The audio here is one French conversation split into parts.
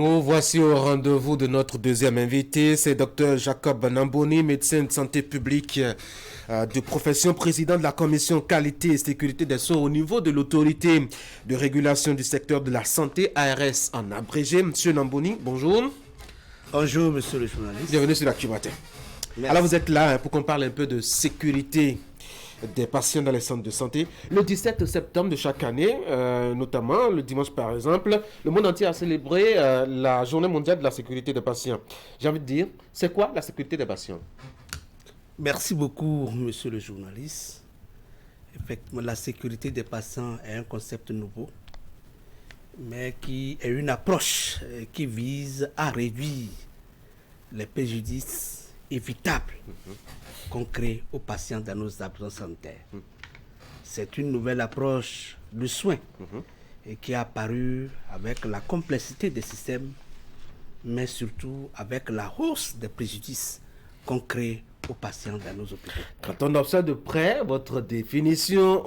Nous voici au rendez-vous de notre deuxième invité, c'est Dr Jacob Namboni, médecin de santé publique de profession, président de la commission qualité et sécurité des soins au niveau de l'autorité de régulation du secteur de la santé, ARS en abrégé. Monsieur Namboni, bonjour. Bonjour monsieur le journaliste. Bienvenue sur l'Actu Matin. Alors vous êtes là pour qu'on parle un peu de sécurité des patients dans les centres de santé. Le 17 septembre de chaque année, notamment le dimanche par exemple, le monde entier a célébré la journée mondiale de la sécurité des patients. J'ai envie de dire, c'est quoi la sécurité des patients? Merci beaucoup monsieur le journaliste. Effectivement, la sécurité des patients est un concept nouveau, mais qui est une approche qui vise à réduire les préjudices évitables qu'on crée aux patients dans nos établissements sanitaires. C'est une nouvelle approche du soin et qui est apparue avec la complexité des systèmes, mais surtout avec la hausse des préjudices qu'on crée aux patients dans nos hôpitaux. Quand on observe de près votre définition,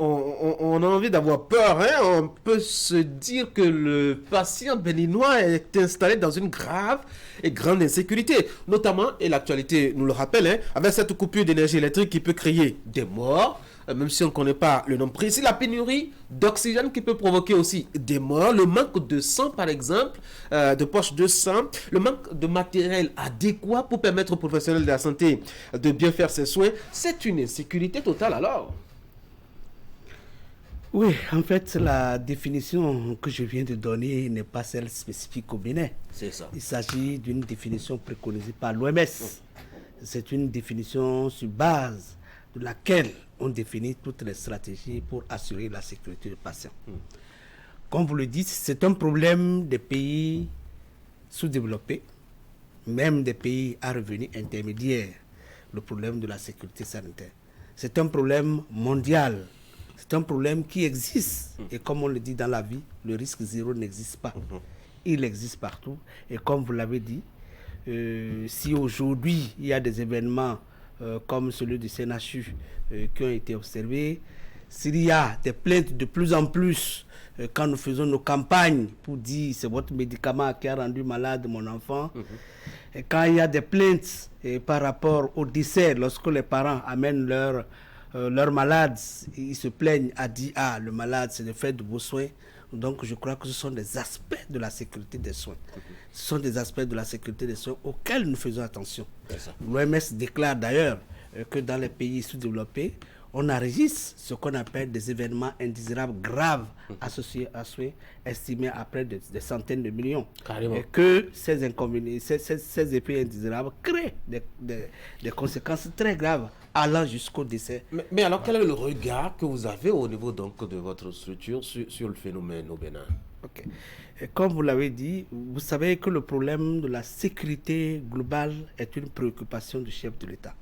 on a envie d'avoir peur. On peut se dire que le patient béninois est installé dans une grave et grande insécurité. Notamment, et l'actualité nous le rappelle, avec cette coupure d'énergie électrique qui peut créer des morts, même si on ne connaît pas le nom précis, la pénurie d'oxygène qui peut provoquer aussi des morts, le manque de sang par exemple, de poches de sang, le manque de matériel adéquat pour permettre aux professionnels de la santé de bien faire ses soins, c'est une insécurité totale alors. Oui, en fait, la définition que je viens de donner n'est pas celle spécifique au Bénin. C'est ça. Il s'agit d'une définition préconisée par l'OMS. C'est une définition sur base de laquelle on définit toutes les stratégies pour assurer la sécurité du patient. Comme vous le dites, c'est un problème des pays sous-développés, même des pays à revenus intermédiaires, le problème de la sécurité sanitaire. C'est un problème mondial, c'est un problème qui existe. Et comme on le dit dans la vie, le risque zéro n'existe pas. Il existe partout. Et comme vous l'avez dit, si aujourd'hui il y a des événements comme celui du CNHU qui ont été observés, s'il y a des plaintes de plus en plus quand nous faisons nos campagnes pour dire c'est votre médicament qui a rendu malade mon enfant, et quand il y a des plaintes par rapport au décès, lorsque les parents amènent leurs malades, ils se plaignent à dire ah le malade c'est de faire de beaux soins. Donc je crois que ce sont des aspects de la sécurité des soins. Ce sont des aspects de la sécurité des soins auxquels nous faisons attention. L'OMS déclare d'ailleurs que dans les pays sous-développés, on enregistre ce qu'on appelle des événements indésirables graves associés à soins, estimés à près de des centaines de millions. Carrément. Et que ces inconvénients, ces effets indésirables créent des conséquences très graves, allant jusqu'au décès. Mais alors, quel est le regard que vous avez au niveau donc de votre structure sur le phénomène au Bénin? Okay. Et comme vous l'avez dit, vous savez que le problème de la sécurité globale est une préoccupation du chef de l'État.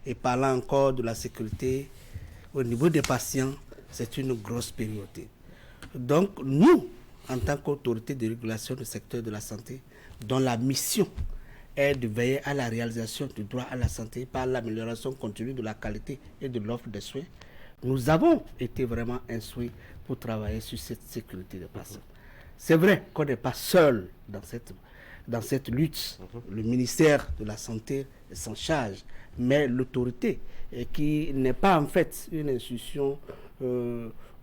Et parlant encore de la sécurité au niveau des patients, c'est une grosse priorité. Donc nous, en tant qu'autorité de régulation du secteur de la santé, dont la mission est de veiller à la réalisation du droit à la santé par l'amélioration continue de la qualité et de l'offre de soins, nous avons été vraiment instruits pour travailler sur cette sécurité des patients. C'est vrai qu'on n'est pas seul dans cette lutte. Le ministère de la Santé s'en charge, mais l'autorité, qui n'est pas en fait une institution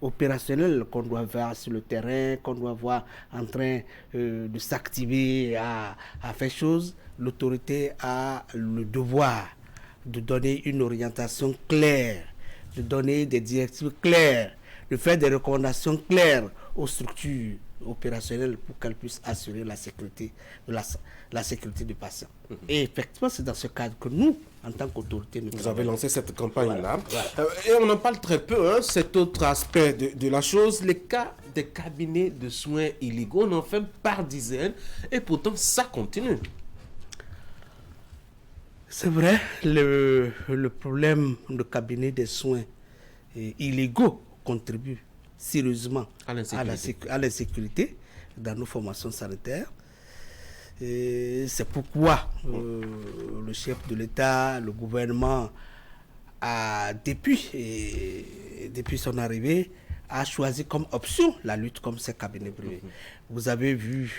opérationnelle qu'on doit voir sur le terrain, qu'on doit voir en train de s'activer à faire chose, l'autorité a le devoir de donner une orientation claire, de donner des directives claires, de faire des recommandations claires aux structures opérationnelles pour qu'elles puissent assurer la sécurité la sécurité du patient. Et effectivement, c'est dans ce cadre que nous, en tant qu'autorité, vous avez lancé cette campagne-là. Voilà. Et on en parle très peu, cet autre aspect de la chose, les cas des cabinets de soins illégaux, on en fait par dizaines, et pourtant ça continue. C'est vrai, le problème de cabinets de soins illégaux contribue sérieusement à l'insécurité dans nos formations sanitaires. C'est pourquoi le chef de l'État, le gouvernement, depuis son arrivée, a choisi comme option la lutte contre ces cabinets privés. Vous avez vu,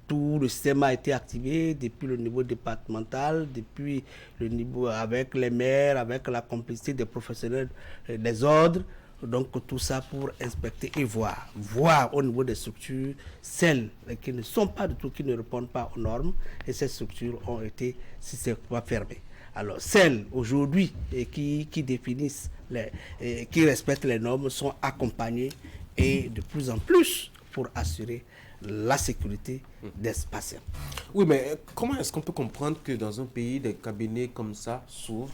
tout le système a été activé depuis le niveau départemental, depuis le niveau avec les maires, avec la complicité des professionnels des ordres. Donc tout ça pour inspecter et voir au niveau des structures, celles qui ne sont pas du tout, qui ne répondent pas aux normes, et ces structures ont été systématiquement fermées. Alors celles aujourd'hui qui définissent, qui respectent les normes sont accompagnées et de plus en plus pour assurer la sécurité des patients. Oui, mais comment est-ce qu'on peut comprendre que dans un pays, des cabinets comme ça s'ouvrent,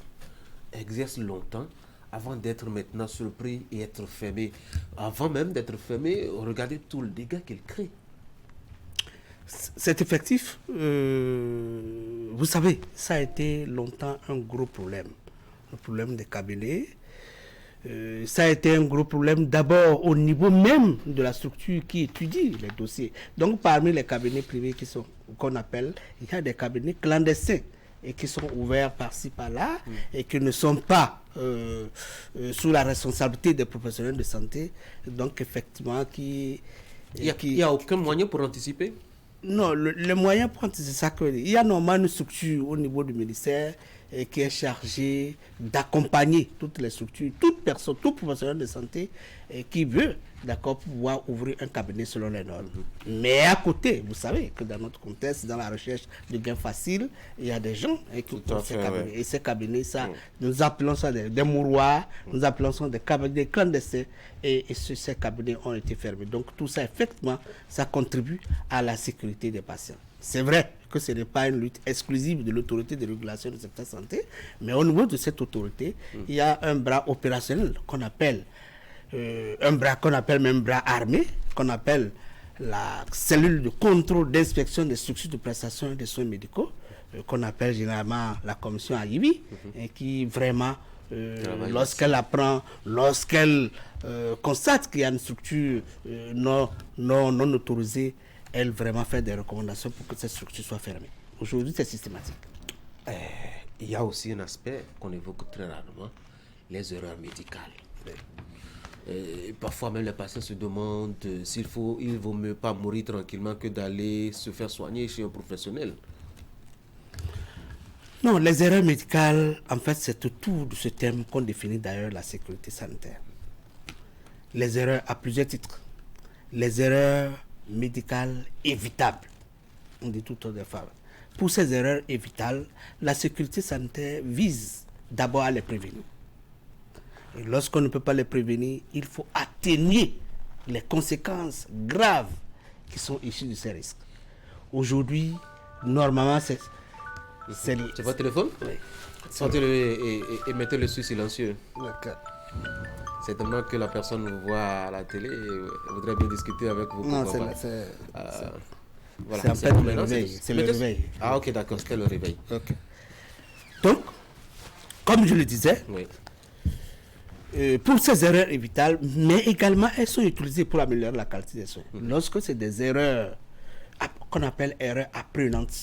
exercent longtemps, avant d'être maintenant surpris et être fermés? Avant même d'être fermés, regardez tout le dégât qu'ils créent. C'est effectif. Vous savez, ça a été longtemps un gros problème. Le problème des cabinets. Ça a été un gros problème d'abord au niveau même de la structure qui étudie les dossiers. Donc parmi les cabinets privés qu'on appelle, il y a des cabinets clandestins et qui sont ouverts par-ci par-là et qui ne sont pas sous la responsabilité des professionnels de santé. Donc effectivement il n'y a aucun moyen pour anticiper? Non, le moyen pour anticiper ça, il y a normalement une structure au niveau du ministère qui est chargée d'accompagner toutes les structures, toute personne, tout professionnel de santé qui veut, pouvoir ouvrir un cabinet selon les normes. Mais à côté, vous savez que dans notre contexte, dans la recherche de gains faciles, il y a des gens qui ouvrent ces cabinets. Ouais. Et ces cabinets, nous appelons ça des mouroirs, nous appelons ça des cabinets clandestins, et ces cabinets ont été fermés. Donc tout ça, effectivement, ça contribue à la sécurité des patients. C'est vrai que ce n'est pas une lutte exclusive de l'autorité de régulation du secteur santé, mais au niveau de cette autorité, il y a un bras opérationnel qu'on appelle, même bras armé, qu'on appelle la cellule de contrôle d'inspection des structures de prestation des soins médicaux, qu'on appelle généralement la commission AIVI, et qui vraiment, lorsqu'elle apprend, lorsqu'elle constate qu'il y a une structure non autorisée, elle vraiment fait des recommandations pour que cette structure soit fermée. Aujourd'hui, c'est systématique. Il y a aussi un aspect qu'on évoque très rarement, les erreurs médicales. Parfois même les patients se demandent il vaut mieux pas mourir tranquillement que d'aller se faire soigner chez un professionnel. Non, les erreurs médicales, en fait, c'est autour de ce thème qu'on définit d'ailleurs la sécurité sanitaire. Les erreurs à plusieurs titres. Les erreurs médicales évitables. On dit tout aux femmes. Pour ces erreurs évitables, la sécurité sanitaire vise d'abord à les prévenir. Et lorsqu'on ne peut pas les prévenir, il faut atténuer les conséquences graves qui sont issues de ces risques. Aujourd'hui, normalement, c'est votre téléphone? Oui. Sortez-le et mettez-le sur silencieux. D'accord. C'est tellement que la personne vous voit à la télé et voudrait bien discuter avec vous. Non, voilà. C'est en fait le réveil. C'est le réveil. Ah ok, d'accord, c'était le réveil. Okay. Donc, comme je le disais, oui. Pour ces erreurs évitables, mais également elles sont utilisées pour améliorer la qualité des soins. Lorsque c'est des erreurs qu'on appelle erreurs apprenantes,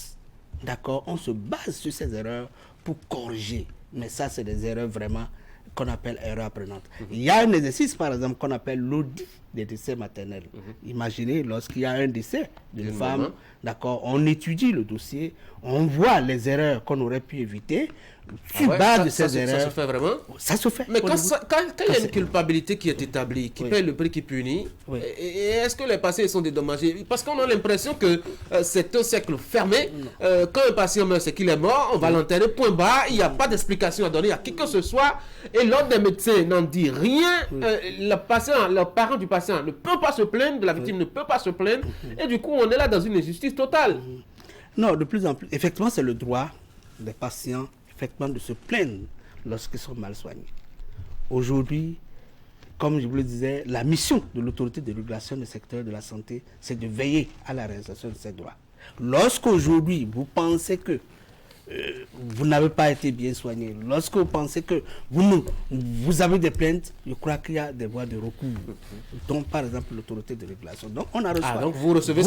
d'accord, on se base sur ces erreurs pour corriger. Mais ça, c'est des erreurs vraiment qu'on appelle erreurs apprenantes. Il y a un exercice, par exemple, qu'on appelle l'audit des décès maternels. Imaginez, lorsqu'il y a un décès d'une femme, d'accord, on étudie le dossier, on voit les erreurs qu'on aurait pu éviter. Sur base de ces erreurs. Ça se fait vraiment? Ça se fait. Mais quand il y a une culpabilité qui est établie, qui paye le prix qui punit, est-ce que les patients sont dédommagés? Parce qu'on a l'impression que c'est un cercle fermé. Quand un patient meurt, c'est qu'il est mort, on va l'enterrer, point barre, il n'y a pas d'explication à donner à qui que ce soit. Et l'ordre des médecins n'en dit rien. Le parent du patient ne peut pas se plaindre, de la victime ne peut pas se plaindre. Et du coup, on est là dans une injustice totale. Non, de plus en plus. Effectivement, c'est le droit des patients effectivement de se plaindre lorsqu'ils sont mal soignés. Aujourd'hui, comme je vous le disais, la mission de l'autorité de régulation du secteur de la santé, c'est de veiller à la réalisation de ces droits. Lorsqu'aujourd'hui, vous pensez que vous n'avez pas été bien soigné, lorsque vous pensez que vous avez des plaintes, je crois qu'il y a des voies de recours, dont par exemple l'autorité de régulation. Donc on a reçu. Donc vous recevez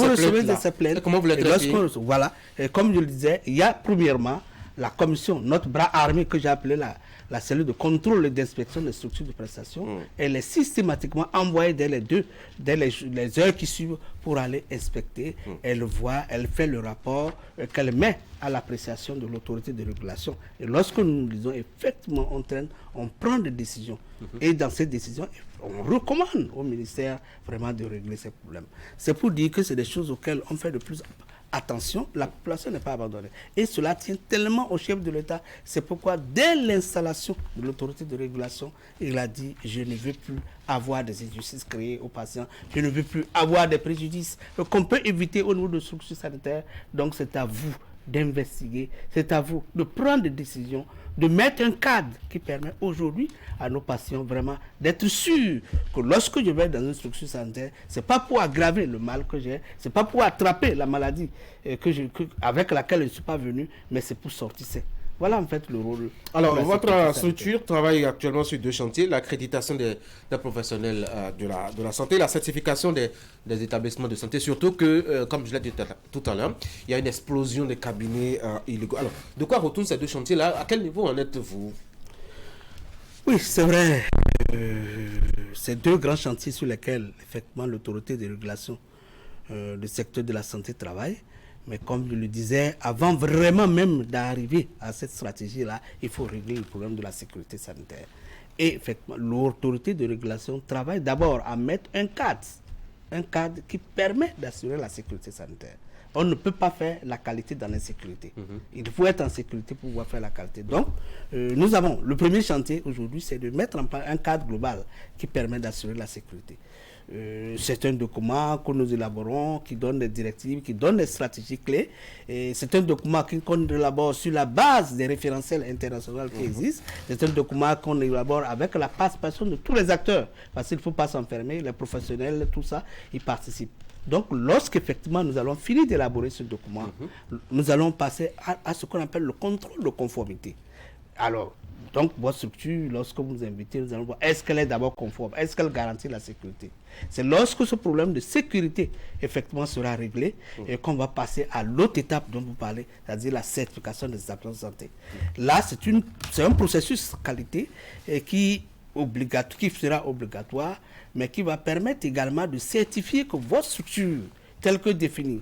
ces plaintes. Et comment vous les traitez? Voilà. Et comme je le disais, il y a premièrement la commission, notre bras armé que j'ai appelé la cellule de contrôle et d'inspection des structures de prestation, elle est systématiquement envoyée dès les heures qui suivent pour aller inspecter. Elle voit, elle fait le rapport qu'elle met à l'appréciation de l'autorité de régulation. Et lorsque nous disons effectivement on prend des décisions. Et dans ces décisions, on recommande au ministère vraiment de régler ces problèmes. C'est pour dire que c'est des choses auxquelles on fait de plus attention, la population n'est pas abandonnée. Et cela tient tellement au chef de l'État. C'est pourquoi, dès l'installation de l'autorité de régulation, il a dit « Je ne veux plus avoir des injustices créées aux patients. Je ne veux plus avoir des préjudices qu'on peut éviter au niveau de structures sanitaires. Donc, c'est à vous d'investiguer, c'est à vous de prendre des décisions, de mettre un cadre qui permet aujourd'hui à nos patients vraiment d'être sûrs que lorsque je vais dans une structure sanitaire, c'est pas pour aggraver le mal que j'ai, c'est pas pour attraper la maladie avec laquelle je ne suis pas venu, mais c'est pour sortir. Voilà en fait le rôle. Alors, votre structure travaille actuellement sur 2 chantiers, l'accréditation des professionnels de la santé, la certification des établissements de santé, surtout que, comme je l'ai dit tout à l'heure, il y a une explosion des cabinets illégaux. Alors, de quoi retournent ces 2 chantiers-là? À quel niveau en êtes-vous? Oui, c'est vrai. Ces 2 grands chantiers sur lesquels, effectivement, l'autorité de régulation du secteur de la santé travaille. Mais comme je le disais, avant vraiment même d'arriver à cette stratégie-là, il faut régler le problème de la sécurité sanitaire. Et effectivement, l'autorité de régulation travaille d'abord à mettre un cadre qui permet d'assurer la sécurité sanitaire. On ne peut pas faire la qualité dans l'insécurité. Il faut être en sécurité pour pouvoir faire la qualité. Donc, nous avons le premier chantier aujourd'hui, c'est de mettre en place un cadre global qui permet d'assurer la sécurité. C'est un document que nous élaborons, qui donne des directives, qui donne des stratégies clés. C'est un document qu'on élabore sur la base des référentiels internationaux qui existent. C'est un document qu'on élabore avec la participation de tous les acteurs. Parce qu'il ne faut pas s'enfermer, les professionnels, tout ça, ils participent. Donc, lorsqu'effectivement nous allons finir d'élaborer ce document, nous allons passer à ce qu'on appelle le contrôle de conformité. Alors, donc, votre structure, lorsque vous nous invitez, nous allons voir est-ce qu'elle est d'abord conforme, est-ce qu'elle garantit la sécurité. C'est lorsque ce problème de sécurité, effectivement, sera réglé et qu'on va passer à l'autre étape dont vous parlez, c'est-à-dire la certification des établissements de santé. Là, c'est un processus qualité qui sera obligatoire, mais qui va permettre également de certifier que votre structure, telle que définie,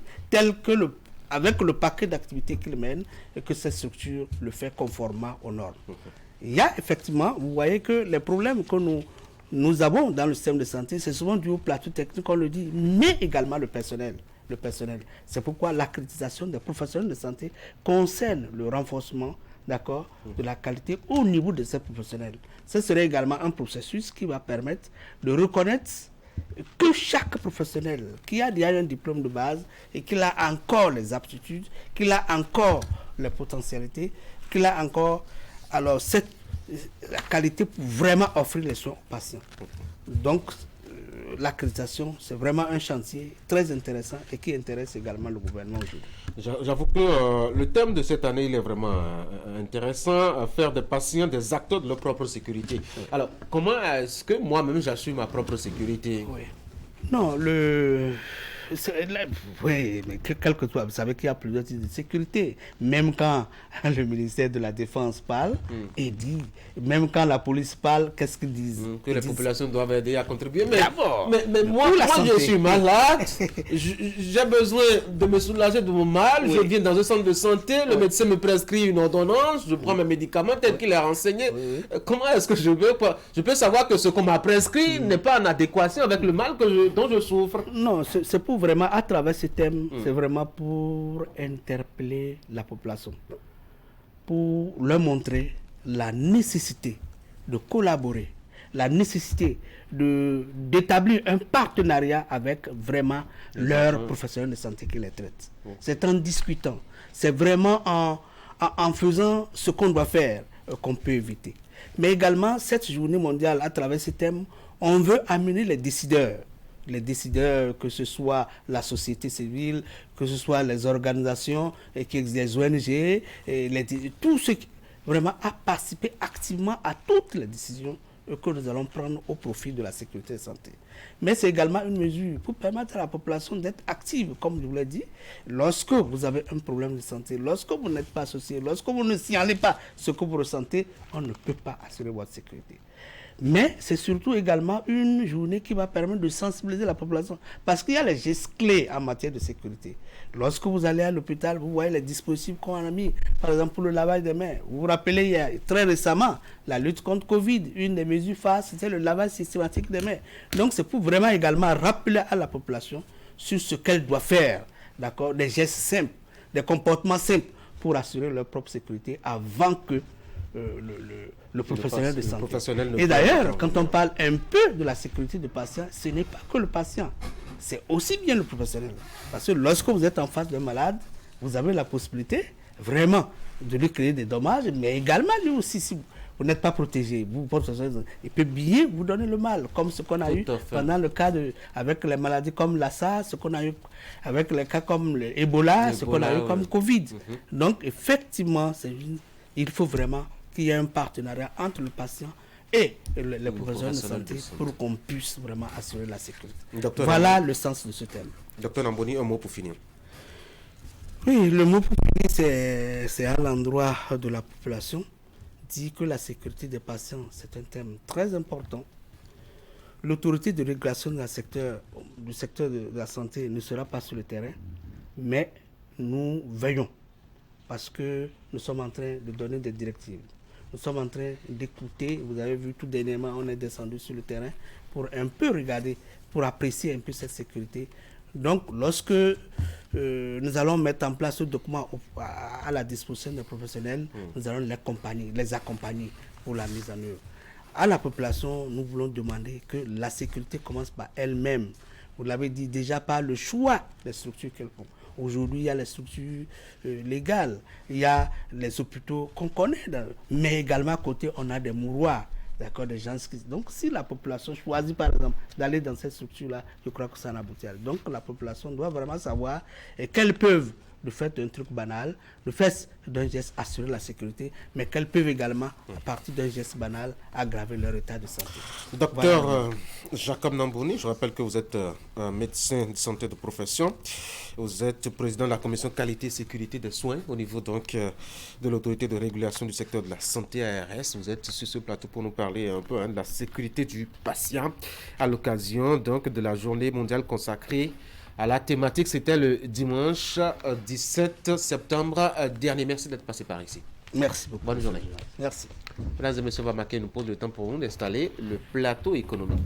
avec le paquet d'activités qu'il mène, et que cette structure le fait conformément aux normes. Il y a effectivement, vous voyez que les problèmes que nous avons dans le système de santé, c'est souvent dû au plateau technique, on le dit, mais également le personnel. C'est pourquoi l'accréditation des professionnels de santé concerne le renforcement, d'accord, de la qualité au niveau de ces professionnels. Ce serait également un processus qui va permettre de reconnaître que chaque professionnel qui a déjà un diplôme de base et qu'il a encore les aptitudes, qu'il a encore les potentialités, qu'il a encore la qualité pour vraiment offrir les soins aux patients. Donc, l'accréditation, c'est vraiment un chantier très intéressant et qui intéresse également le gouvernement aujourd'hui. J'avoue que le thème de cette année, il est vraiment intéressant, faire des patients des acteurs de leur propre sécurité. Alors, comment est-ce que moi-même j'assure ma propre sécurité? Oui. Non, oui, mais quel que soit, vous savez qu'il y a plusieurs types de sécurité. Même quand le ministère de la Défense parle et dit, même quand la police parle, qu'est-ce qu'ils disent? Que les populations doivent aider à contribuer. Mais moi, je suis malade, j'ai besoin de me soulager de mon mal, je viens dans un centre de santé, le médecin me prescrit une ordonnance, je prends mes médicaments tel qu'il est renseigné. Comment est-ce que je peux savoir que ce qu'on m'a prescrit n'est pas en adéquation avec le mal dont je souffre? Non, c'est pour vraiment, à travers ce thème, c'est vraiment pour interpeller la population, pour leur montrer la nécessité de collaborer, la nécessité d'établir un partenariat avec vraiment leurs professionnels de santé qui les traitent. C'est en discutant, c'est vraiment en faisant ce qu'on doit faire qu'on peut éviter. Mais également, cette journée mondiale, à travers ce thème, on veut amener les décideurs, que ce soit la société civile, que ce soit les organisations, les ONG, tous ceux qui vraiment à participer activement à toutes les décisions que nous allons prendre au profit de la sécurité et santé. Mais c'est également une mesure pour permettre à la population d'être active, comme je vous l'ai dit. Lorsque vous avez un problème de santé, lorsque vous n'êtes pas associé, lorsque vous ne signalez pas ce que vous ressentez, on ne peut pas assurer votre sécurité. Mais c'est surtout également une journée qui va permettre de sensibiliser la population. Parce qu'il y a les gestes clés en matière de sécurité. Lorsque vous allez à l'hôpital, vous voyez les dispositifs qu'on a mis. Par exemple, pour le lavage des mains. Vous vous rappelez, il y a très récemment, la lutte contre Covid. Une des mesures phares, c'était le lavage systématique des mains. Donc, c'est pour vraiment également rappeler à la population sur ce qu'elle doit faire. D'accord? Des gestes simples, des comportements simples pour assurer leur propre sécurité avant que le professionnel de santé. Et d'ailleurs, quand on parle un peu de la sécurité du patient, ce n'est pas que le patient, c'est aussi bien le professionnel. Parce que lorsque vous êtes en face d'un malade, vous avez la possibilité vraiment de lui créer des dommages, mais également lui aussi, si vous n'êtes pas protégé, il peut bien vous donner le mal, comme ce qu'on a eu pendant le cas avec les maladies comme la SARS, ce qu'on a eu avec les cas comme l'Ebola, ce qu'on a eu comme Covid. Donc effectivement, il faut vraiment qu'il y ait un partenariat entre le patient et les professionnels de santé pour qu'on puisse vraiment assurer la sécurité. Voilà le sens de ce thème. Docteur Namboni, un mot pour finir. Oui, le mot pour finir, c'est à l'endroit de la population. Dit que la sécurité des patients, c'est un thème très important. L'autorité de régulation du secteur de la santé ne sera pas sur le terrain, mais nous veillons parce que nous sommes en train de donner des directives. Nous sommes en train d'écouter, vous avez vu tout dernièrement, on est descendu sur le terrain pour un peu regarder, pour apprécier un peu cette sécurité. Donc, lorsque nous allons mettre en place ce document à la disposition des professionnels, nous allons les accompagner pour la mise en œuvre. À la population, nous voulons demander que la sécurité commence par elle-même. Vous l'avez dit déjà par le choix des structures qu'elles font. Aujourd'hui, il y a les structures légales, il y a les hôpitaux qu'on connaît, mais également à côté, on a des mouroirs, d'accord, des gens qui... Donc, si la population choisit, par exemple, d'aller dans cette structure-là, je crois que ça n'aboutit à rien. Donc, la population doit vraiment savoir qu'elles peuvent, le fait d'un truc banal, le fait d'un geste assurer la sécurité, mais qu'elles peuvent également, à partir d'un geste banal, aggraver leur état de santé. Docteur voilà. Jacob Namboni, je rappelle que vous êtes un médecin de santé de profession. Vous êtes président de la commission qualité et sécurité des soins au niveau donc de l'autorité de régulation du secteur de la santé ARS. Vous êtes sur ce plateau pour nous parler un peu de la sécurité du patient à l'occasion donc de la journée mondiale consacrée à la thématique. C'était le dimanche 17 septembre dernier. Merci d'être passé par ici. Merci beaucoup. Bonne journée. Merci. Mesdames et messieurs, on va marquer une pause de temps pour nous d'installer le plateau économique.